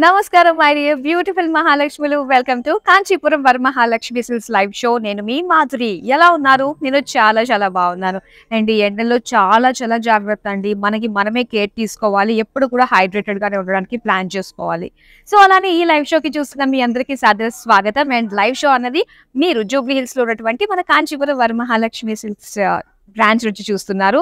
నమస్కారం my dear beautiful మహాలక్ష్మిలు. Welcome to Kanchipuram Varamahalakshmi silks live show. నేను మీ మాధురి. ఎలా ఉన్నారు? నేను చాలా బాగున్నాను. అండ్ ఈ ఎండల్లో చాలా జాగ్రత్త అండి. మనమే కేర్ తీసుకోవాలి. ఎప్పుడు కూడా హైడ్రేటెడ్ గానే ఉండడానికి ప్లాన్ చేసుకోవాలి. సో అలానే ఈ లైవ్ షోకి చూస్తున్న మీ అందరికీ సాదర స్వాగతం. అండ్ లైవ్ షో అన్నది మీరు జూబ్లీ హిల్స్ లో ఉన్నటువంటి మన కాంచీపురం వరమహాలక్ష్మి సిల్క్స్ బ్రాంచ్ నుంచి చూస్తున్నారు.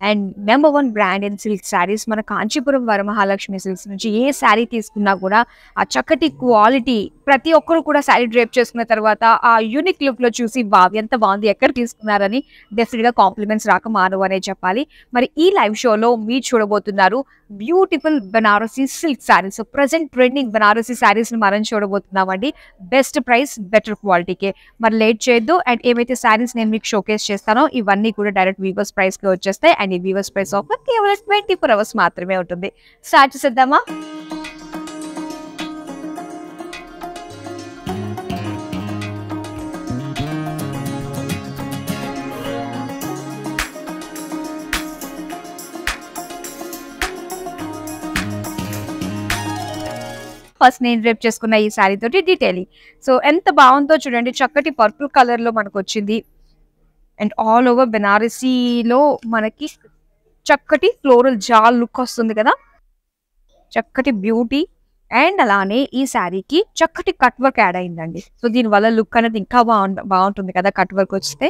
And number 1 brand in silk saris మన కాంచీపురం వరమహాలక్ష్మి సిల్క్స్ నుంచి ఏ శారీ తీసుకున్నా కూడా ఆ చక్కటి క్వాలిటీ, ప్రతి ఒక్కరు కూడా శారీ డ్రేప్ చేసుకున్న తర్వాత ఆ యూనిక్ లుక్ లో చూసి వావ్ ఎంత బాగుంది, ఎక్కడ తీసుకున్నారని డెఫినెట్ గా కాంప్లిమెంట్స్ రాక మానవు అనే చెప్పాలి. మరి ఈ లైవ్ షోలో మీరు చూడబోతున్నారు beautiful Banarasi silk sarees. Present trending Banarasi sarees ని మనం చూడబోతున్నామండి. బెస్ట్ ప్రైస్ బెటర్ క్వాలిటీకే. మరి లేట్ చేయొద్దు. అండ్ ఏవైతే శారీస్ నేను మీకు షోకేస్ చేస్తానో ఇవన్నీ కూడా డైరెక్ట్ వీవర్స్ ప్రైస్ కి వచ్చేస్తాయి. అండ్ ఈ వీవర్స్ ప్రైస్ ఆఫర్ కేవలం 24 hours మాత్రమే ఉంటుంది. స్టార్ట్ చేద్దామా? ఫస్ట్ నేను డ్రేప్ చేసుకున్న ఈ శారీ తోటి డీటెయిలింగ్. సో ఎంత బాగుందో చూడండి. చక్కటి పర్పుల్ కలర్ లో మనకు వచ్చింది. అండ్ ఆల్ ఓవర్ బెనారసీలో మనకి చక్కటి ఫ్లోరల్ జాల్ లుక్ వస్తుంది కదా, చక్కటి బ్యూటీ. అండ్ అలానే ఈ శారీకి చక్కటి కట్ వర్క్ యాడ్ అయిందండి. సో దీనివల్ల లుక్ అనేది ఇంకా బాగుంటుంది కదా. కట్ వర్క్ వస్తే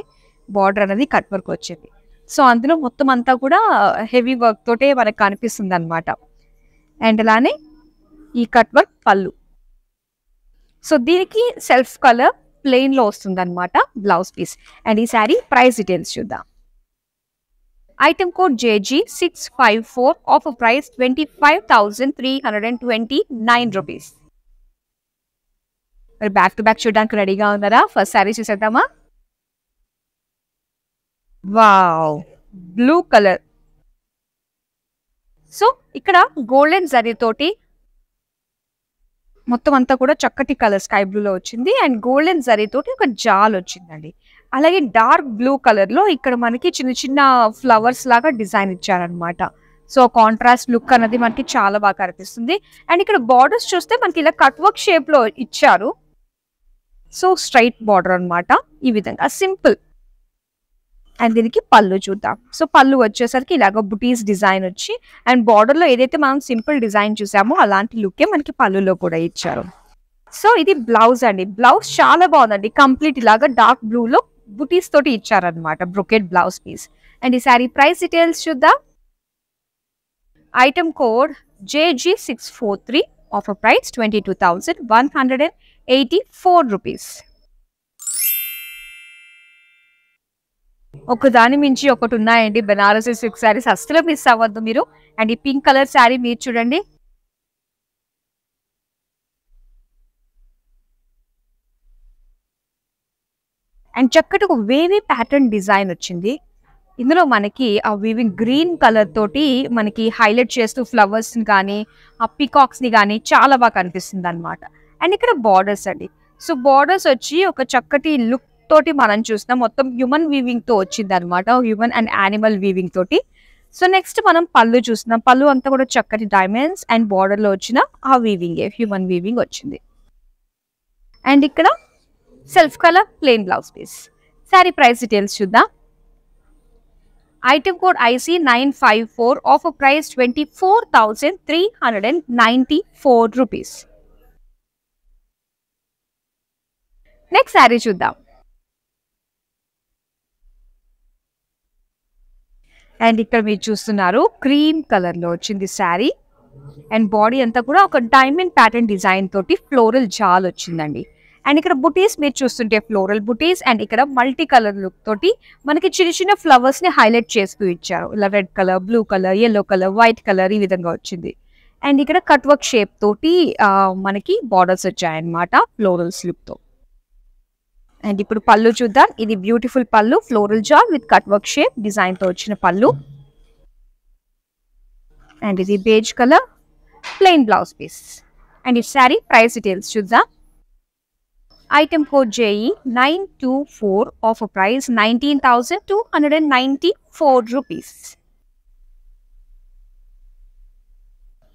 బార్డర్ అనేది కట్ వర్క్ వచ్చింది. సో అందులో మొత్తం అంతా కూడా హెవీ వర్క్ తోటే మనకు కనిపిస్తుంది అనమాట. అండ్ అలానే ఈ కట్ వర్క్ పళ్ళు. సో దీనికి సెల్ఫ్ కలర్ ప్లెయిన్ లో వస్తుంది అనమాట బ్లౌజ్ పీస్. అండ్ ఈ శారీ ప్రైస్ డీటెయిల్స్ చూద్దాం. Item code JG654, offer price 25,329 rupees. మరి బ్యాక్ టు బ్యాక్ చూడడానికి రెడీగా ఉన్నారా? ఫస్ట్ శారీ చూసేద్దామా? Wow, blue colour. సో ఇక్కడ గోల్డెన్ జరీ తోటి మొత్తం అంతా కూడా చక్కటి కలర్ స్కై బ్లూ లో వచ్చింది. అండ్ గోల్డెన్ జరీ తోటి ఒక జాల్ వచ్చిందండి. అలాగే డార్క్ బ్లూ కలర్ లో ఇక్కడ మనకి చిన్న ఫ్లవర్స్ లాగా డిజైన్ ఇచ్చారనమాట. సో కాంట్రాస్ట్ లుక్ అనేది మనకి చాలా బాగా కనిపిస్తుంది. అండ్ ఇక్కడ బార్డర్స్ చూస్తే మనకి ఇలా కట్ వర్క్ షేప్ లో ఇచ్చారు. సో స్ట్రైట్ బార్డర్ అనమాట, ఈ విధంగా సింపుల్. అండ్ దీనికి పళ్ళు చూద్దాం. సో పళ్ళు వచ్చేసరికి ఇలాగ బుటీస్ డిజైన్ వచ్చి, అండ్ బార్డర్ లో ఏదైతే మనం సింపుల్ డిజైన్ చూసామో అలాంటి లుక్కే మనకి పళ్ళులో కూడా ఇచ్చారు. సో ఇది బ్లౌజ్ అండి. బ్లౌజ్ చాలా బాగుందండి. కంప్లీట్ ఇలాగా డార్క్ బ్లూ లో బుటీస్ తోటి ఇచ్చారనమాట, బ్రొకెట్ బ్లౌజ్ పీస్. అండ్ ఈ సారీ ప్రైస్ డీటెయిల్స్ చూద్దాం. Item code JG643, offer price 22,184 rupees. ఒకదాని మించి ఒకటి ఉన్నాయండి బెనారసీ సిల్క్ శారీస్, అస్సలు మిస్ అవ్వద్దు మీరు. అండ్ ఈ పింక్ కలర్ శారీ మీరు చూడండి. అండ్ చక్కటి ఒక వేవీ ప్యాటర్న్ డిజైన్ వచ్చింది. ఇందులో మనకి ఆ వీవింగ్ గ్రీన్ కలర్ తోటి మనకి హైలైట్ చేస్తూ ఫ్లవర్స్ ని కానీ ఆ పీకాక్స్ ని కానీ చాలా బాగా కనిపిస్తుంది అనమాట. అండ్ ఇక్కడ బార్డర్స్ అండి. సో బార్డర్స్ వచ్చి ఒక చక్కటి లుక్ తోటి మనం చూస్తున్నాం. మొత్తం హ్యూమన్ వీవింగ్ తో వచ్చింది అనమాట, హ్యూమన్ అండ్ యానిమల్ వీవింగ్ తోటి. సో నెక్స్ట్ మనం పళ్ళు చూస్తున్నాం. పళ్ళు అంతా కూడా చక్కటి డైమండ్స్ అండ్ బార్డర్ లో వచ్చిన ఆ వీవింగ్ హ్యూమన్ వీవింగ్ వచ్చింది. అండ్ ఇక్కడ self colour plain blouse piece. Sari price details చూద్దాం. Item code IC954, offer price 24,394 rupees. Next sari చూద్దాం. అండ్ ఇక్కడ మీరు చూస్తున్నారు క్రీమ్ కలర్ లో వచ్చింది శారీ. అండ్ బాడీ అంతా కూడా ఒక డైమండ్ ప్యాటర్న్ డిజైన్ తోటి ఫ్లోరల్ జాల్ వచ్చిందండి. అండ్ ఇక్కడ బుటీస్ మీరు చూస్తుంటే ఫ్లోరల్ బుటీస్. అండ్ ఇక్కడ మల్టీ కలర్ లుక్ తోటి మనకి చిన్న ఫ్లవర్స్ ని హైలైట్ చేస్తూ ఇచ్చారు. ఇలా red colour, blue colour, yellow colour, white colour, ఈ విధంగా వచ్చింది. అండ్ ఇక్కడ కట్ వర్క్ షేప్ తోటి మనకి బార్డర్స్ వచ్చాయన్నమాట ఫ్లోరల్స్ లుక్ తో. అండ్ ఇప్పుడు పళ్ళు చూద్దాం. ఇది బ్యూటిఫుల్ పళ్ళు, ఫ్లోరల్ జాల్ with cut work shape design తో వచ్చిన పళ్ళు. అండ్ ఇది beige colour plain blouse piece. And ఈ శారీ ప్రైస్ డీటెయిల్స్ చూద్దాం. Item code JE924, offer price 19,294 rupees.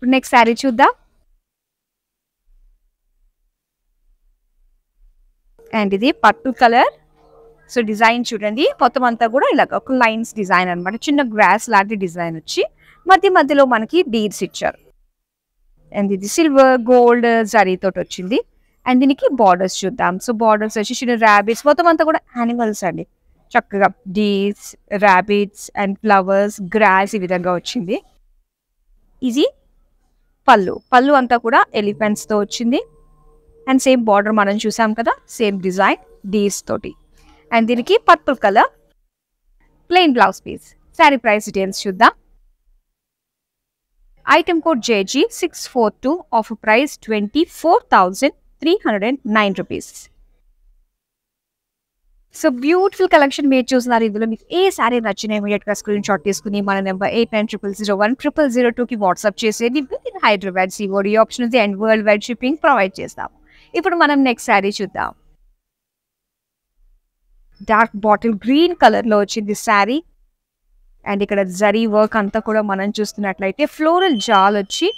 Next sari చూద్దాం. అండ్ ఇది పర్పుల్ కలర్. సో డిజైన్ చూడండి, మొత్తం అంతా కూడా ఇలా ఒక లైన్స్ డిజైన్ అనమాట. చిన్న గ్రాస్ లాంటి డిజైన్ వచ్చి మధ్య మధ్యలో మనకి బీడ్స్ ఇచ్చారు. అండ్ ఇది సిల్వర్ గోల్డ్ జరీ తోటి వచ్చింది. అండ్ దీనికి బార్డర్స్ చూద్దాం. సో బార్డర్స్ వచ్చి చిన్న ర్యాబిట్స్, మొత్తం అంతా కూడా యానిమల్స్ అండి. చక్కగా డీస్, ర్యాబిట్స్ అండ్ ఫ్లవర్స్, గ్రాస్ ఈ విధంగా వచ్చింది. ఇది పళ్ళు అంతా కూడా ఎలిఫెంట్స్ తో వచ్చింది. అండ్ సేమ్ బార్డర్ మనం చూసాం కదా, సేమ్ డిజైన్ డీస్ తోటి. అండ్ దీనికి purple colour plain blouse piece. Sari price details చూద్దాం. Item code JG642, offer price 24,309 rupees. So beautiful collection మీరు చూస్తున్నారు. ఇందులో మీకు ఏ శారీ నచ్చినా ఇమీడియట్ గా స్క్రీన్ షాట్ తీసుకుని మన నెంబర్ 8900010002కి వాట్సాప్ చేసేది. With in Hyderabad COD option ఉంది and worldwide shipping provide చేస్తాం. ఇప్పుడు మనం నెక్స్ట్ శారీ చూద్దాం. డార్క్ బాటిల్ గ్రీన్ కలర్ లో వచ్చింది శారీ. అండ్ ఇక్కడ జరీ వర్క్ అంతా కూడా మనం చూస్తున్నట్లయితే ఫ్లోరల్ జాల్ వచ్చి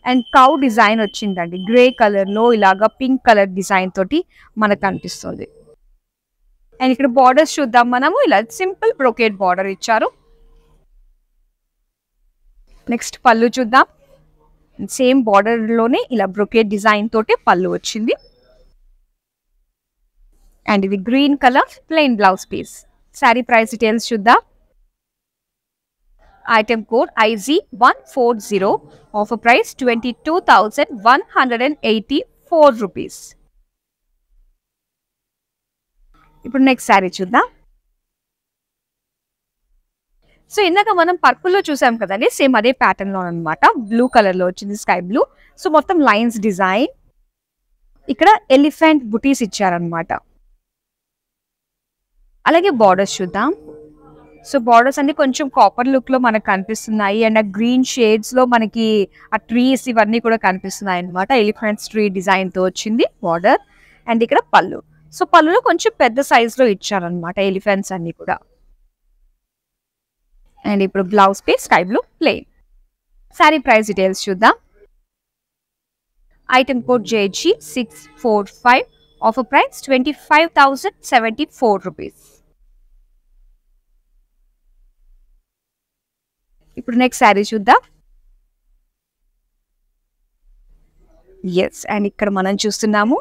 అండ్ కౌ డిజైన్ వచ్చిందండి. గ్రే కలర్ లో ఇలాగా పింక్ కలర్ డిజైన్ తోటి మనకు కనిపిస్తుంది. అండ్ ఇక్కడ బార్డర్స్ చూద్దాం మనము. ఇలా సింపుల్ బ్రోకేడ్ బార్డర్ ఇచ్చారు. నెక్స్ట్ పళ్ళు చూద్దాం. సేమ్ బార్డర్ లోనే ఇలా బ్రోకేడ్ డిజైన్ తోటి పళ్ళు వచ్చింది. అండ్ ఇది green colour plain blouse piece. Sari price details చూద్దాం. Item code IG140, offer price 22,184 rupees. ఇప్పుడు నెక్స్ట్ శారీ చూద్దాం. సో ఇందాక మనం పర్పుల్ లో చూసాం కదండి, సేమ్ అదే ప్యాటర్న్ లో అనమాట. బ్లూ కలర్ లో వచ్చింది, స్కై బ్లూ. సో మొత్తం లైన్స్ డిజైన్. ఇక్కడ ఎలిఫెంట్ బుటీస్ ఇచ్చారనమాట. అలాగే బార్డర్స్ చూద్దాం. సో బార్డర్స్ అన్ని కొంచెం కాపర్ లుక్ లో మనకు కనిపిస్తున్నాయి. అండ్ ఆ గ్రీన్ షేడ్స్ లో మనకి ఆ ట్రీస్ ఇవన్నీ కూడా కనిపిస్తున్నాయి అనమాట. ఎలిఫెంట్స్ ట్రీ డిజైన్ తో వచ్చింది బార్డర్. అండ్ ఇక్కడ పళ్ళు. సో పళ్ళులో కొంచెం పెద్ద సైజ్ లో ఇచ్చారనమాట ఎలిఫెంట్స్ అన్ని కూడా. అండ్ ఇప్పుడు blouse piece sky blue plain. Sari price details చూద్దాం. Item code JG645, offer price 25,074 rupees. ఇప్పుడు నెక్స్ట్ శారీ చూద్దాం. ఎస్, అండ్ ఇక్కడ మనం చూస్తున్నాము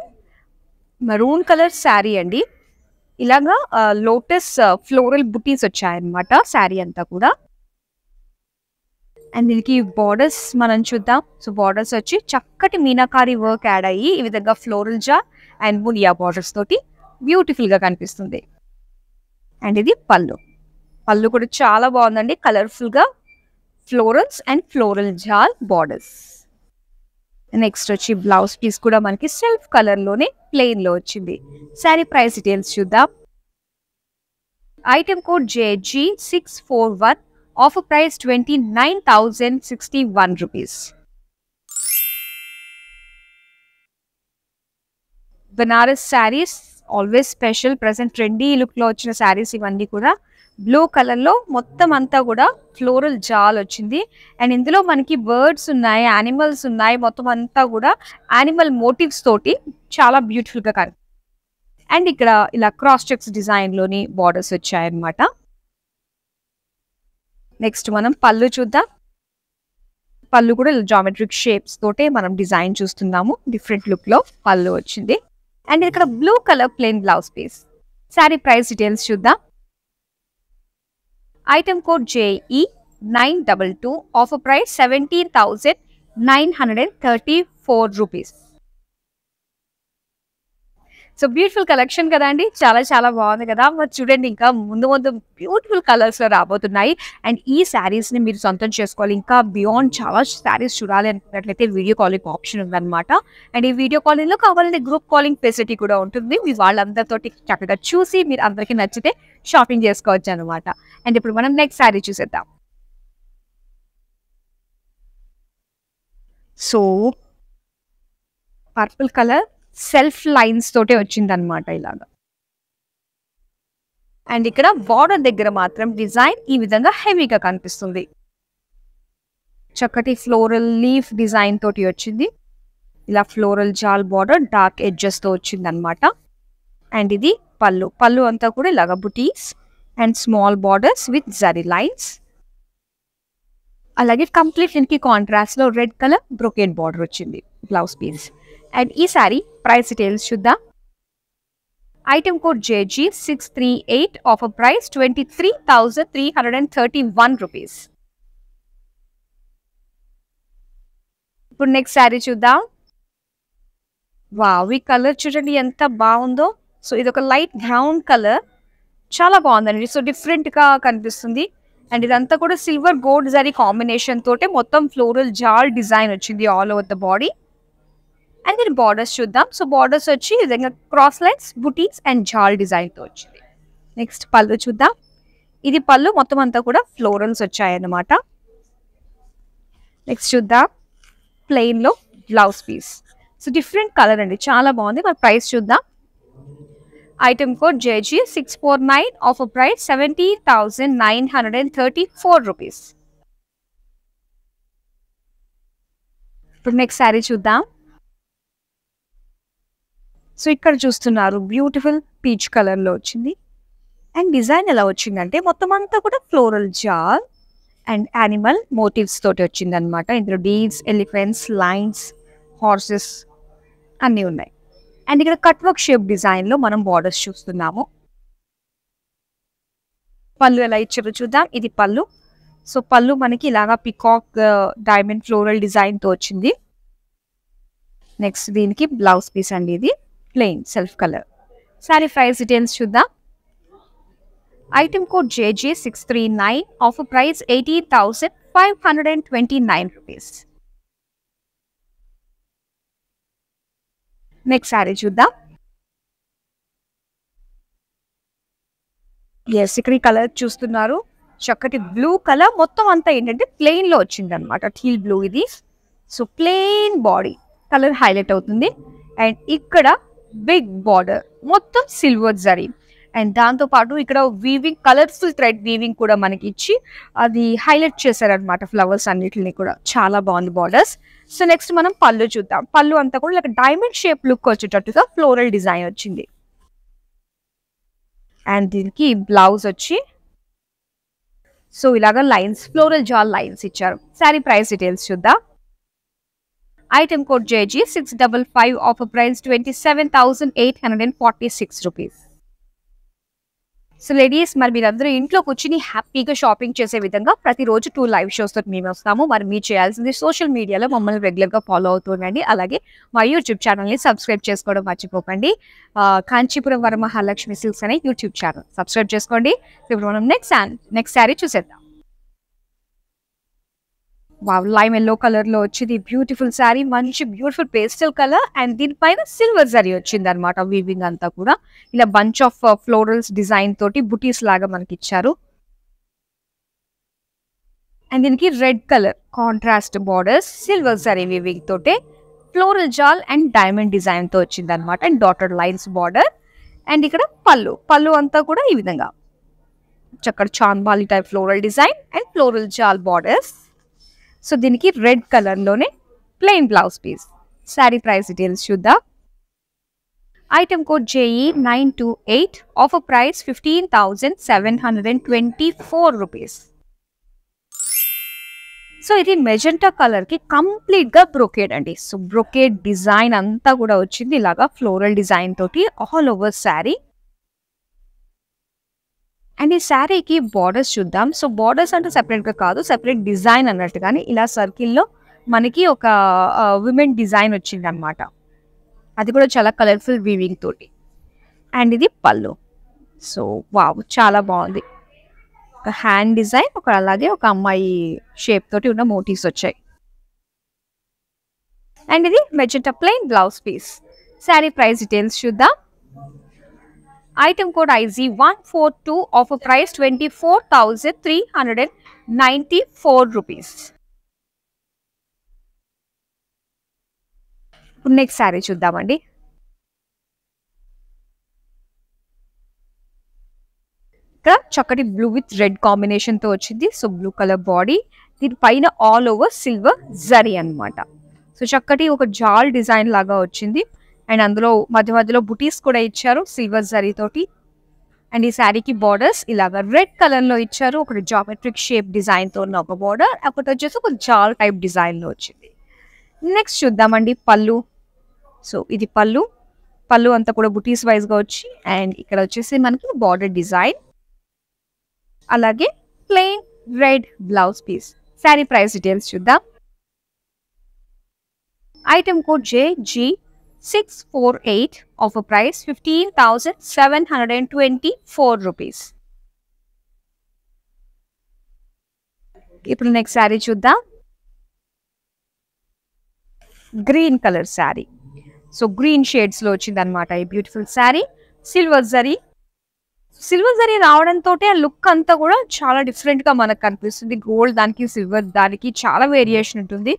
మరూన్ కలర్ శారీ అండి. ఇలాగా లోటస్ ఫ్లోరల్ బుటీస్ వచ్చాయన్నమాట శారీ అంతా కూడా. అండ్ దీనికి బార్డర్స్ మనం చూద్దాం. సో బార్డర్స్ వచ్చి చక్కటి మీనాకారి వర్క్ యాడ్ అయ్యి ఈ విధంగా ఫ్లోరల్ జా అండ్ మునియా బార్డర్స్ తోటి బ్యూటిఫుల్ గా కనిపిస్తుంది. అండ్ ఇది పళ్ళు కూడా చాలా బాగుందండి. కలర్ఫుల్ గా ఫ్లోరల్స్ అండ్ ఫ్లోరల్ జాల్ బార్డర్స్. నెక్స్ట్ వచ్చి బ్లౌజ్ పీస్ కూడా మనకి సెల్ఫ్ కలర్ లోనే ప్లెయిన్ లో వచ్చింది. శారీ ప్రైస్ డీటెయిల్స్ చూద్దాం. Item code JG641, offer price 29,061 rupees. Banaras sarees always special. Present trendy look లో వచ్చిన శారీస్ ఇవన్నీ కూడా. బ్లూ కలర్ లో మొత్తం అంతా కూడా ఫ్లోరల్ జాల్ వచ్చింది. అండ్ ఇందులో మనకి బర్డ్స్ ఉన్నాయి, యానిమల్స్ ఉన్నాయి. మొత్తం అంతా కూడా యానిమల్ మోటివ్స్ తోటి చాలా బ్యూటిఫుల్ గా కనిపి. అండ్ ఇక్కడ ఇలా క్రాస్ చెక్స్ డిజైన్ లోని బార్డర్స్ వచ్చాయన్నమాట. నెక్స్ట్ మనం పళ్ళు చూద్దాం. పళ్ళు కూడా జామెట్రిక్ షేప్స్ తోటే మనం డిజైన్ చూస్తున్నాము. డిఫరెంట్ లుక్ లో పళ్ళు వచ్చింది. అండ్ ఇక్కడ blue colour plain blouse piece. Sari price details చూద్దాం. Item code JE922, offer price 17,934 rupees. So beautiful collection కదా అండి, చాలా చాలా బాగుంది కదా. మరి చూడండి, ఇంకా ముందు ముందు బ్యూటిఫుల్ కలర్స్ లో రాబోతున్నాయి. అండ్ ఈ శారీస్ ని మీరు సొంతం చేసుకోవాలి, ఇంకా బియాండ్ చాలా శారీస్ చూడాలి అనుకున్నట్లయితే వీడియో కాలింగ్ ఆప్షన్ ఉందన్నమాట. అండ్ ఈ వీడియో కాలింగ్ లో కావాలంటే గ్రూప్ కాలింగ్ ఫెసిలిటీ కూడా ఉంటుంది. మీ వాళ్ళందరితో చక్కగా చూసి మీరు అందరికి నచ్చితే షాపింగ్ చేసుకోవచ్చు అనమాట. అండ్ ఇప్పుడు మనం నెక్స్ట్ శారీ చూసేద్దాం. So purple colour self lines తోటే వచ్చింది అనమాట ఇలాగా. అండ్ ఇక్కడ బార్డర్ దగ్గర మాత్రం డిజైన్ ఈ విధంగా హెవీగా కనిపిస్తుంది. చక్కటి ఫ్లోరల్ లీఫ్ డిజైన్ తోటి వచ్చింది. ఇలా ఫ్లోరల్ జాల్ బార్డర్ డార్క్ ఎడ్జెస్ తో వచ్చింది అనమాట. అండ్ ఇది పళ్ళు. పళ్ళు అంతా కూడా ఇలాగా బుటీస్ and small borders with zari lines. అలాగే కంప్లీట్ దీనికి కాంట్రాస్ట్ లో రెడ్ కలర్ బ్రొకేడ్ బార్డర్ వచ్చింది బ్లౌజ్ పీస్. అండ్ ఈ సారీ ప్రైస్ డీటెయిల్స్ చూద్దాం. Item code JG638, offer price 23,331 rupees. ఇప్పుడు నెక్స్ట్ శారీ చూద్దాం. వావ్, ఈ కలర్ చూడండి ఎంత బాగుందో. సో ఇది ఒక లైట్ బ్రౌన్ కలర్, చాలా బాగుందండి. సో డిఫరెంట్ గా కనిపిస్తుంది. అండ్ ఇదంతా కూడా సిల్వర్ గోల్డ్ జరీ కాంబినేషన్ తోటే మొత్తం ఫ్లోరల్ జాల్ డిజైన్ వచ్చింది all over the body. And దీని బార్డర్స్ చూద్దాం. సో బార్డర్స్ వచ్చి ఈ విధంగా క్రాస్ లైన్స్, బుటీస్ అండ్ జాల్ డిజైన్ తో వచ్చింది. నెక్స్ట్ పళ్ళు చూద్దాం. ఇది పళ్ళు, మొత్తం అంతా కూడా ఫ్లోరల్స్ వచ్చాయన్నమాట. నెక్స్ట్ చూద్దాం ప్లెయిన్ లో blouse piece. So different colour అండి, చాలా బాగుంది. మరి ప్రైస్ చూద్దాం. Item code JG649, offer price 70,934 rupees. ఇప్పుడు నెక్స్ట్ శారీ చూద్దాం. సో ఇక్కడ చూస్తున్నారు బ్యూటిఫుల్ పీచ్ కలర్ లో వచ్చింది. అండ్ డిజైన్ ఎలా వచ్చిందంటే మొత్తం అంతా కూడా ఫ్లోరల్ జాల్ అండ్ యానిమల్ మోటివ్స్ తోటి వచ్చింది అనమాట. ఇందులో డీడ్స్, ఎలిఫెంట్స్, లైన్స్, హార్సెస్ అన్నీ ఉన్నాయి. అండ్ ఇక్కడ కట్ వర్క్ షేప్ డిజైన్ లో మనం బార్డర్స్ చూస్తున్నాము. పళ్ళు ఎలా ఇచ్చారో చూద్దాం. ఇది పళ్ళు. సో పళ్ళు మనకి ఇలాగా పికాక్ డైమండ్ ఫ్లోరల్ డిజైన్ తో వచ్చింది. నెక్స్ట్ దీనికి బ్లౌజ్ పీస్ అండి, ఇది plain self colour. Sari price details చూద్దాం. Item code JG639, offer price 18,529 rupees. Next sari చూద్దాం. ఎస్, ఇక్కడ ఈ కలర్ చూస్తున్నారు, చక్కటి బ్లూ కలర్. మొత్తం అంతా ఏంటంటే ప్లెయిన్ లో వచ్చింది అనమాట, టీల్ బ్లూ ఇది. So plain body colour highlight అవుతుంది. అండ్ ఇక్కడ బిగ్ బార్డర్ మొత్తం సిల్వర్ జరీ. అండ్ దాంతో పాటు ఇక్కడ వీవింగ్, కలర్ఫుల్ థ్రెడ్ వీవింగ్ కూడా మనకి ఇచ్చి అది హైలైట్ చేశారనమాట ఫ్లవర్స్ అన్నిటిని కూడా. చాలా బాగుంది బార్డర్స్. సో నెక్స్ట్ మనం పళ్ళు చూద్దాం. పళ్ళు అంతా కూడా ఇలా డైమండ్ షేప్ లుక్ వచ్చేటట్టుగా ఫ్లోరల్ డిజైన్ వచ్చింది. అండ్ దీనికి బ్లౌజ్ వచ్చి సో ఇలాగా లైన్స్, ఫ్లోరల్ జాల్ లైన్స్ ఇచ్చారు. సారీ ప్రైస్ డీటెయిల్స్ చూద్దాం. Item code JG655, offer price 27,846 rupees. So ladies, మరి మీరందరూ ఇంట్లో కూర్చుని హ్యాపీగా షాపింగ్ చేసే విధంగా ప్రతిరోజు 2 లైవ్ షోస్ తో మేము వస్తాము. మరి మీరు చేయాల్సింది సోషల్ మీడియాలో మమ్మల్ని రెగ్యులర్ గా ఫాలో అవుతుండండి. అలాగే మా యూట్యూబ్ ఛానల్ ని సబ్స్క్రైబ్ చేసుకోవడం మర్చిపోకండి. కాంచీపురం వరమహాలక్ష్మి సిల్క్స్ అనే యూట్యూబ్ ఛానల్ సబ్స్క్రైబ్ చేసుకోండి. ఇప్పుడు మనం నెక్స్ట్ శారీ చూసేద్దాం. వావ్, లైమ్ ఎల్లో కలర్ లో వచ్చింది బ్యూటిఫుల్ శారీ. మంచి బ్యూటిఫుల్ పేస్టల్ కలర్ అండ్ దీనిపైన సిల్వర్ జరీ వచ్చింది అనమాట. వీవింగ్ అంతా కూడా ఇలా బంచ్ ఆఫ్ ఫ్లోరల్స్ డిజైన్ తోటి బుటీస్ లాగా మనకి ఇచ్చారు. అండ్ దీనికి red colour contrast borders, silver zari weaving తోటే ఫ్లోరల్ జాల్ అండ్ డైమండ్ డిజైన్ తో వచ్చింది అనమాట. And dotted lines border. And ఇక్కడ పళ్ళు అంతా కూడా ఈ విధంగా చక్కటి చాంబాలి type floral design and floral జాల్ బార్డర్స్. సో దీనికి రెడ్ కలర్ లోనే plain blouse piece. Sari price details చూద్దాం. Item code JE928, offer price 15,724 rupees. So ఇది మెజెంటా కలర్ కి కంప్లీట్ గా బ్రొకేడ్ అండి. సో బ్రొకేడ్ డిజైన్ అంతా కూడా వచ్చింది ఇలాగా ఫ్లోరల్ డిజైన్ తోటి ఆల్ ఓవర్ శారీ. అండ్ ఈ శారీకి బార్డర్స్ చూద్దాం. సో బార్డర్స్ అంటే సెపరేట్ గా కాదు, సెపరేట్ డిజైన్ అన్నట్టు, కానీ ఇలా సర్కిల్లో మనకి ఒక విమెన్ డిజైన్ వచ్చింది అనమాట. అది కూడా చాలా కలర్ఫుల్ వీవింగ్ తోటి. అండ్ ఇది పళ్ళు. సో వావ్, చాలా బాగుంది. ఒక హ్యాండ్ డిజైన్, అలాగే ఒక అమ్మాయి షేప్ తోటి ఉన్న మోటివ్స్ వచ్చాయి. అండ్ ఇది magenta plain blouse piece. Sari price details చూద్దాం. Item code IZ142, offer price 24,394 rupees. Next sari చూద్దామండి. ఇక్కడ చక్కటి బ్లూ విత్ రెడ్ కాంబినేషన్ తో వచ్చింది. సో బ్లూ కలర్ బాడీ, దీని పైన ఆల్ ఓవర్ సిల్వర్ జరీ అన్నమాట. సో చక్కటి ఒక జాల్ డిజైన్ లాగా వచ్చింది. అండ్ అందులో మధ్య మధ్యలో బుటీస్ కూడా ఇచ్చారు సిల్వర్ జరీ తోటి. అండ్ ఈ శారీకి బార్డర్స్ ఇలాగా రెడ్ కలర్ లో ఇచ్చారు. ఒకటి జామెట్రిక్ షేప్ డిజైన్ తో ఉన్న ఒక బార్డర్, ఒకటి వచ్చేసి ఒక జాల్ టైప్ డిజైన్ లో వచ్చింది. నెక్స్ట్ చూద్దామండి పళ్ళు. సో ఇది పళ్ళు. పళ్ళు అంతా కూడా బుటీస్ వైజ్ గా వచ్చి, అండ్ ఇక్కడ వచ్చేసి మనకి బార్డర్ డిజైన్, అలాగే plain red blouse piece. Sari price details చూద్దాం. Item code JG648, offer price 15,724 rupees. ఇప్పుడు నెక్స్ట్ శారీ చూద్దాం. Green colour sari. So green shades లో వచ్చింది అనమాట ఈ బ్యూటిఫుల్ శారీ. సిల్వర్ జరీ రావడంతో ఆ లుక్ అంతా కూడా చాలా డిఫరెంట్ గా మనకు కనిపిస్తుంది. గోల్డ్ దానికి సిల్వర్ దానికి చాలా వేరియేషన్ ఉంటుంది.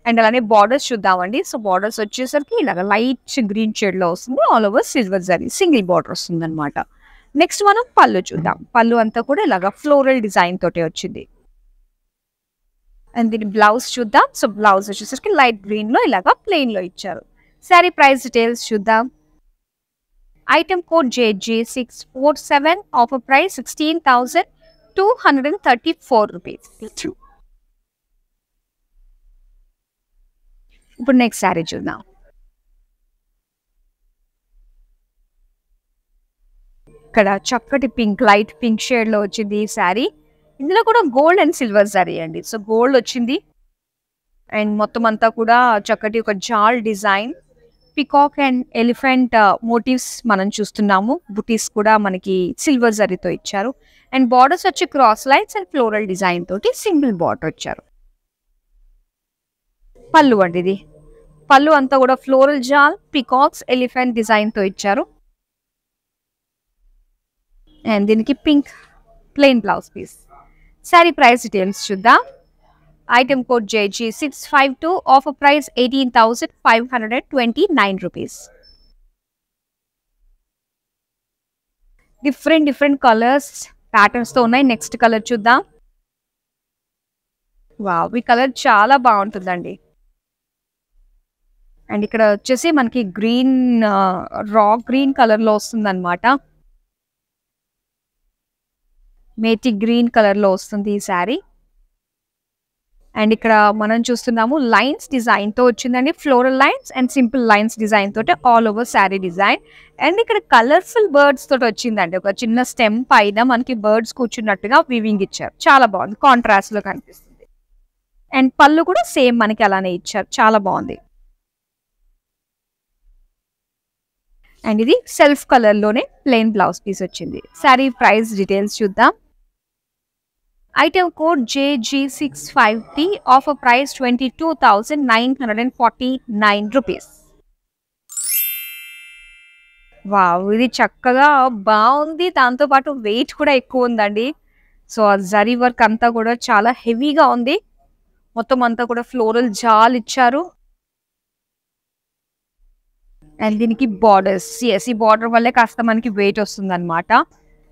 అండ్ అలానే బార్డర్స్ చూద్దామండి. సో బార్డర్స్ వచ్చేసరికి ఇలాగ లైట్ గ్రీన్ షేడ్ లో వస్తుంది. All over silver zari single border వస్తుంది అనమాట. నెక్స్ట్ మనం పళ్ళు చూద్దాం. పళ్ళు అంతా కూడా ఇలాగ ఫ్లోరల్ డిజైన్ తోటి వచ్చింది. అండ్ దీని బ్లౌజ్ చూద్దాం. సో బ్లౌజ్ వచ్చేసరికి లైట్ గ్రీన్ లో ఇలాగ ప్లెయిన్ లో ఇచ్చారు. శారీ ప్రైస్ డీటెయిల్స్ చూద్దాం. Item code JG647, offer price 16,234 rupees. ఇప్పుడు నెక్స్ట్ శారీ చూద్దాం. ఇక్కడ చక్కటి పింక్, లైట్ పింక్ షేడ్ లో వచ్చింది ఈ శారీ. ఇందులో కూడా గోల్డ్ అండ్ సిల్వర్ శారీ అండి. సో గోల్డ్ వచ్చింది అండ్ మొత్తం అంతా కూడా చక్కటి ఒక జాల్ design, peacock and elephant motifs మనం చూస్తున్నాము. బుటీస్ కూడా మనకి సిల్వర్ జరీతో ఇచ్చారు. అండ్ బార్డర్స్ వచ్చి cross lines and floral design తోటి సింగిల్ బార్డర్ ఇచ్చారు. పళ్ళు అండి ఇది. పళ్ళు అంతా కూడా ఫ్లోరల్ జాల్, పికాక్స్, ఎలిఫెంట్ డిజైన్ తో ఇచ్చారు. అండ్ దీనికి pink plain blouse piece. Sari price details చూద్దాం. Item code JG652, offer price 18,529 rupees. Different colours patterns తో ఉన్నాయి. నెక్స్ట్ కలర్ చూద్దాం. వావ్, ఈ కలర్ చాలా బాగుంటుందండి. అండ్ ఇక్కడ వచ్చేసి మనకి గ్రీన్, రా గ్రీన్ కలర్ లో వస్తుంది అనమాట. మేటి గ్రీన్ కలర్ లో వస్తుంది ఈ శారీ. అండ్ ఇక్కడ మనం చూస్తున్నాము లైన్స్ డిజైన్ తో వచ్చిందండి. Floral lines and simple lines design తోటి all over sari design. And ఇక్కడ కలర్ఫుల్ బర్డ్స్ తోటి వచ్చిందండి. ఒక చిన్న స్టెమ్ పైన మనకి బర్డ్స్ కూర్చున్నట్టుగా వీవింగ్ ఇచ్చారు. చాలా బాగుంది, కాంట్రాస్ట్ లో కనిపిస్తుంది. అండ్ పళ్ళు కూడా సేమ్ మనకి అలానే ఇచ్చారు. చాలా బాగుంది. అండ్ ఇది సెల్ఫ్ కలర్ లోనే ప్లెయిన్ బ్లౌజ్ పీస్ వచ్చింది. శారీ ప్రైస్ డీటెయిల్స్ చూద్దాం. Item code JG650, offer price 22,949 rupees. Wow, ఇది చక్కగా బాగుంది. దాంతో పాటు వెయిట్ కూడా ఎక్కువ ఉందండి. సో ఆ జరీ వర్క్ అంతా కూడా చాలా హెవీగా ఉంది. మొత్తం అంతా కూడా ఫ్లోరల్ జాల్ ఇచ్చారు. అండ్ దీనికి బార్డర్స్, ఈ బార్డర్ వల్లే కాస్త మనకి వెయిట్ వస్తుంది అనమాట.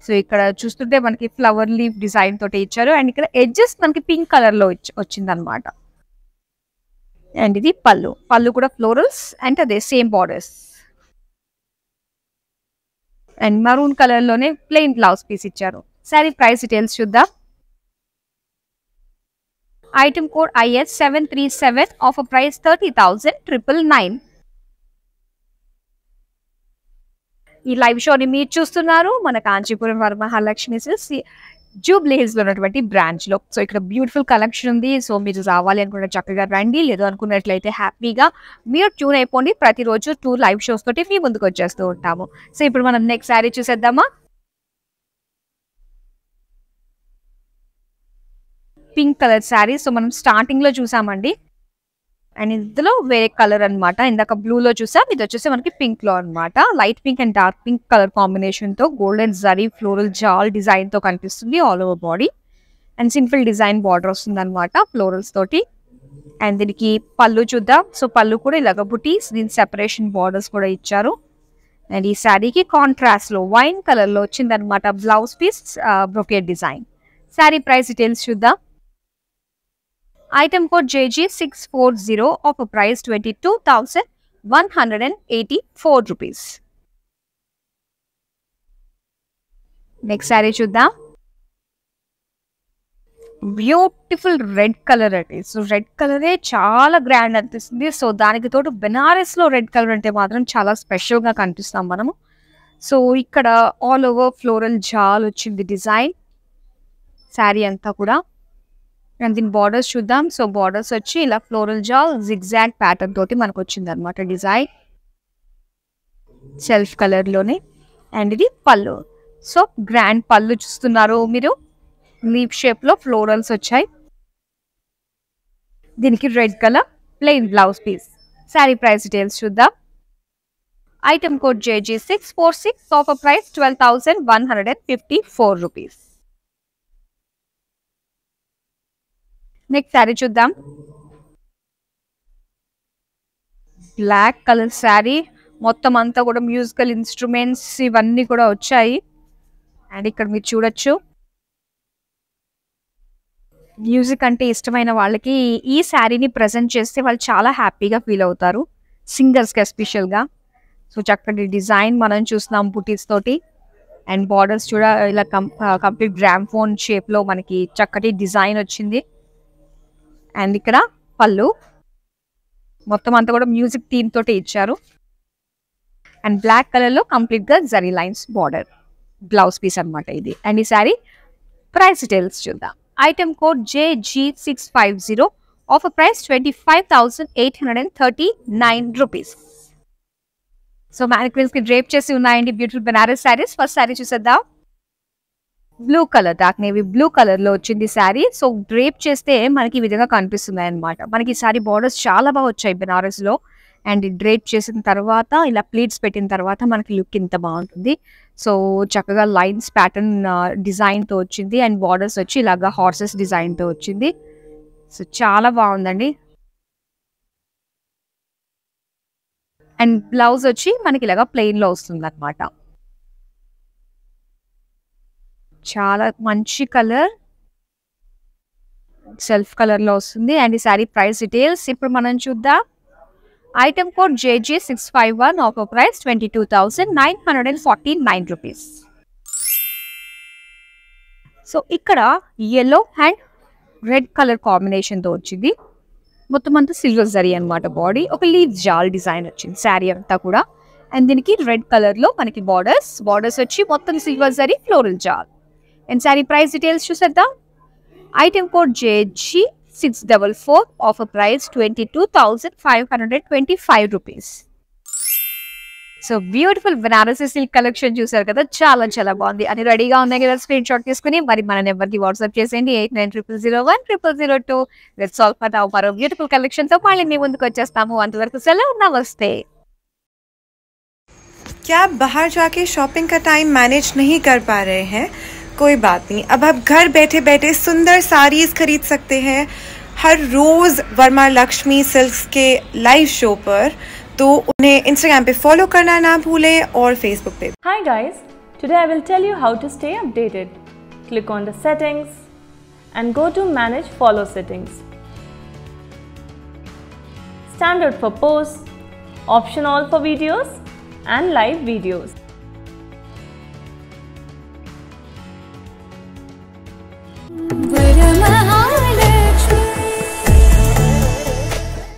సో ఇక్కడ చూస్తుంటే మనకి ఫ్లవర్ లీఫ్ డిజైన్ తోటి ఇచ్చారు. అండ్ ఇక్కడ ఎడ్జెస్ మనకి పింక్ కలర్ లో వచ్చింది అనమాట. అండ్ ఇది పళ్ళు. పళ్ళు కూడా ఫ్లోరల్స్ అండ్ అదే same borders. And maroon colour లోనే ప్లెయిన్ బ్లౌజ్ పీస్ ఇచ్చారు. శారీ ప్రైస్ డీటెయిల్స్ చూద్దాం. Item code IS737, offer price 30,999. ఈ లైవ్ షోని మీరు చూస్తున్నారు మన Kanchipuram Varamahalakshmi silks Jubilee hills లో ఉన్నటువంటి బ్రాంచ్ లో. సో ఇక్కడ బ్యూటిఫుల్ కలెక్షన్ ఉంది. సో మీరు రావాలి అనుకుంటే చక్కగా రండి. లేదు అనుకున్నట్లయితే హ్యాపీగా మీరు ట్యూన్ అయిపోండి. ప్రతిరోజు 2 లైవ్ షోస్ తోటి మీ ముందుకు వచ్చేస్తూ ఉంటాము. సో ఇప్పుడు మనం నెక్స్ట్ శారీ చూసేద్దామా. Pink colour sari. సో మనం స్టార్టింగ్ లో చూసామండి. అండ్ ఇందులో వేరే కలర్ అనమాట. ఇందాక బ్లూ లో చూసాం, ఇది వచ్చేసి మనకి పింక్ లో అనమాట. Light pink and dark pink colour combination తో గోల్డెన్ జరీ ఫ్లోరల్ జాల్ డిజైన్ తో కనిపిస్తుంది all over body. And simple design border వస్తుంది అనమాట ఫ్లోరల్స్ తోటి. అండ్ దీనికి పళ్ళు చూద్దాం. సో పళ్ళు కూడా ఇలాగ బుటీస్, దీని సెపరేషన్ బార్డర్స్ కూడా ఇచ్చారు. అండ్ ఈ శారీకి కాంట్రాస్ట్ లో వైన్ కలర్ లో వచ్చింది అనమాట blouse piece, brocade design. Sari price details చూద్దాం. Item code JG640, offer price 22,999 184 rupees. Next sari చూద్దాం. బ్యూటిఫుల్ రెడ్ కలర్ అండి. సో రెడ్ కలరే చాలా గ్రాండ్ అనిపిస్తుంది. సో దానికి తోడు బెనారస్లో రెడ్ కలర్ అంటే మాత్రం చాలా స్పెషల్గా కనిపిస్తాం మనము. సో ఇక్కడ ఆల్ ఓవర్ ఫ్లోరల్ జాల్ వచ్చింది డిజైన్ శారీ అంతా కూడా. అండ్ దీని బార్డర్స్ చూద్దాం. సో బార్డర్స్ వచ్చి ఇలా ఫ్లోరల్ జాల్ జిగ్జాగ్ ప్యాటర్న్ తోటి మనకు వచ్చింది అనమాట డిజైన్, సెల్ఫ్ కలర్లోనే. అండ్ ఇది పళ్ళు. సో గ్రాండ్ పళ్ళు చూస్తున్నారు మీరు, లీఫ్ షేప్లో ఫ్లోరల్స్ వచ్చాయి. దీనికి red colour plain blouse piece. Sari price details చూద్దాం. Item code JG646, offer price 12,154 rupees. Next sari చూద్దాం. బ్లాక్ కలర్ శారీ, మొత్తం అంతా కూడా మ్యూజికల్ ఇన్స్ట్రుమెంట్స్ ఇవన్నీ కూడా వచ్చాయి. అండ్ ఇక్కడ మీరు చూడొచ్చు, మ్యూజిక్ అంటే ఇష్టమైన వాళ్ళకి ఈ శారీని ప్రజెంట్ చేస్తే వాళ్ళు చాలా హ్యాపీగా ఫీల్ అవుతారు, సింగర్స్కి ఎస్పెషల్గా. సో చక్కటి డిజైన్ మనం చూస్తున్నాం బుటీస్ తోటి. అండ్ బార్డర్స్ చూడ ఇలా కంప్లీట్ గ్రామ్ఫోన్ షేప్లో మనకి చక్కటి డిజైన్ వచ్చింది. అండ్ ఇక్కడ పళ్ళు మొత్తం అంతా కూడా మ్యూజిక్ థీమ్ తోటి ఇచ్చారు. అండ్ బ్లాక్ కలర్లో కంప్లీట్గా zari lines border blouse piece అనమాట ఇది. అండ్ ఈ శారీ ప్రైస్ డీటెయిల్స్ చూద్దాం. Item code JG650, offer price 25,839 rupees. So mannequins కి డ్రేప్ చేసి ఉన్నాయండి బ్యూటిఫుల్ బెనారస్ శారీస్. ఫస్ట్ శారీ చూసేద్దాం. Blue colour, dark navy blue colour లో వచ్చింది శారీ. సో డ్రేప్ చేస్తే మనకి ఈ విధంగా కనిపిస్తున్నాయి అనమాట. మనకి ఈ శారీ బార్డర్స్ చాలా బాగా వచ్చాయి బెనారస్ లో. అండ్ డ్రేప్ చేసిన తర్వాత ఇలా ప్లీట్స్ పెట్టిన తర్వాత మనకి లుక్ ఇంత బాగుంటుంది. సో చక్కగా లైన్స్ ప్యాటర్న్ డిజైన్ తో వచ్చింది. అండ్ బార్డర్స్ వచ్చి ఇలాగా హార్సెస్ డిజైన్ తో వచ్చింది. సో చాలా బాగుందండి. అండ్ బ్లౌజ్ వచ్చి మనకి ఇలాగా ప్లెయిన్ లో వస్తుంది అనమాట. చాలా మంచి కలర్, సెల్ఫ్ కలర్ లో వస్తుంది. అండ్ ఈ శారీ ప్రైస్ డీటెయిల్స్ ఇప్పుడు మనం చూద్దాం. Item code JG651, offer price 22,949 rupees. So ఇక్కడ yellow and red colour combination తో వచ్చింది. మొత్తం అంతా సిల్వర్ జరీ అనమాట. బాడీ ఒక లీవ్ జాల్ డిజైన్ వచ్చింది శారీ అంతా కూడా. అండ్ దీనికి రెడ్ కలర్ లో మనకి బార్డర్స్ వచ్చి మొత్తం సిల్వర్ జరీ ఫ్లోరల్ జాల్. అండ్ శారీ ప్రైస్ డీటెయిల్స్ చూసేద్దాం. Item code JG644, offer price 22,525 rupees. So beautiful Benarasi silk collection చూసారు కదా, చాలా చాలా బాగుంది. అని రెడీగా ఉన్నాయి కదా, స్క్రీన్ షాట్ తీసుకుని మరి మన నెంబర్కి వాట్సాప్ చేసేయండి 8900010002. లెట్స్ ఆల్ ఫర్ మరో బ్యూటిఫుల్ కలెక్షన్ తో మళ్ళీ మీ ముందుకు వచ్చేస్తాము. అంతవరకు సెలవు, నమస్తే. क्या आप बाहर जाके शॉपिंग का टाइम मैनेज नहीं कर पा रहे हैं? कोई बात नहीं, अब आप घर बैठे बैठे सुंदर साड़ीज खरीद सकते हैं हर रोज वर्मा लक्ष्मी सिल्क्स के लाइव शो पर. तो उन्हें इंस्टाग्राम पे फॉलो करना ना भूलें और फेसबुक पे. Hi guys, today I will tell you how to stay updated. Click on the settings and go to manage follow settings. Standard for posts, option all for videos and live videos.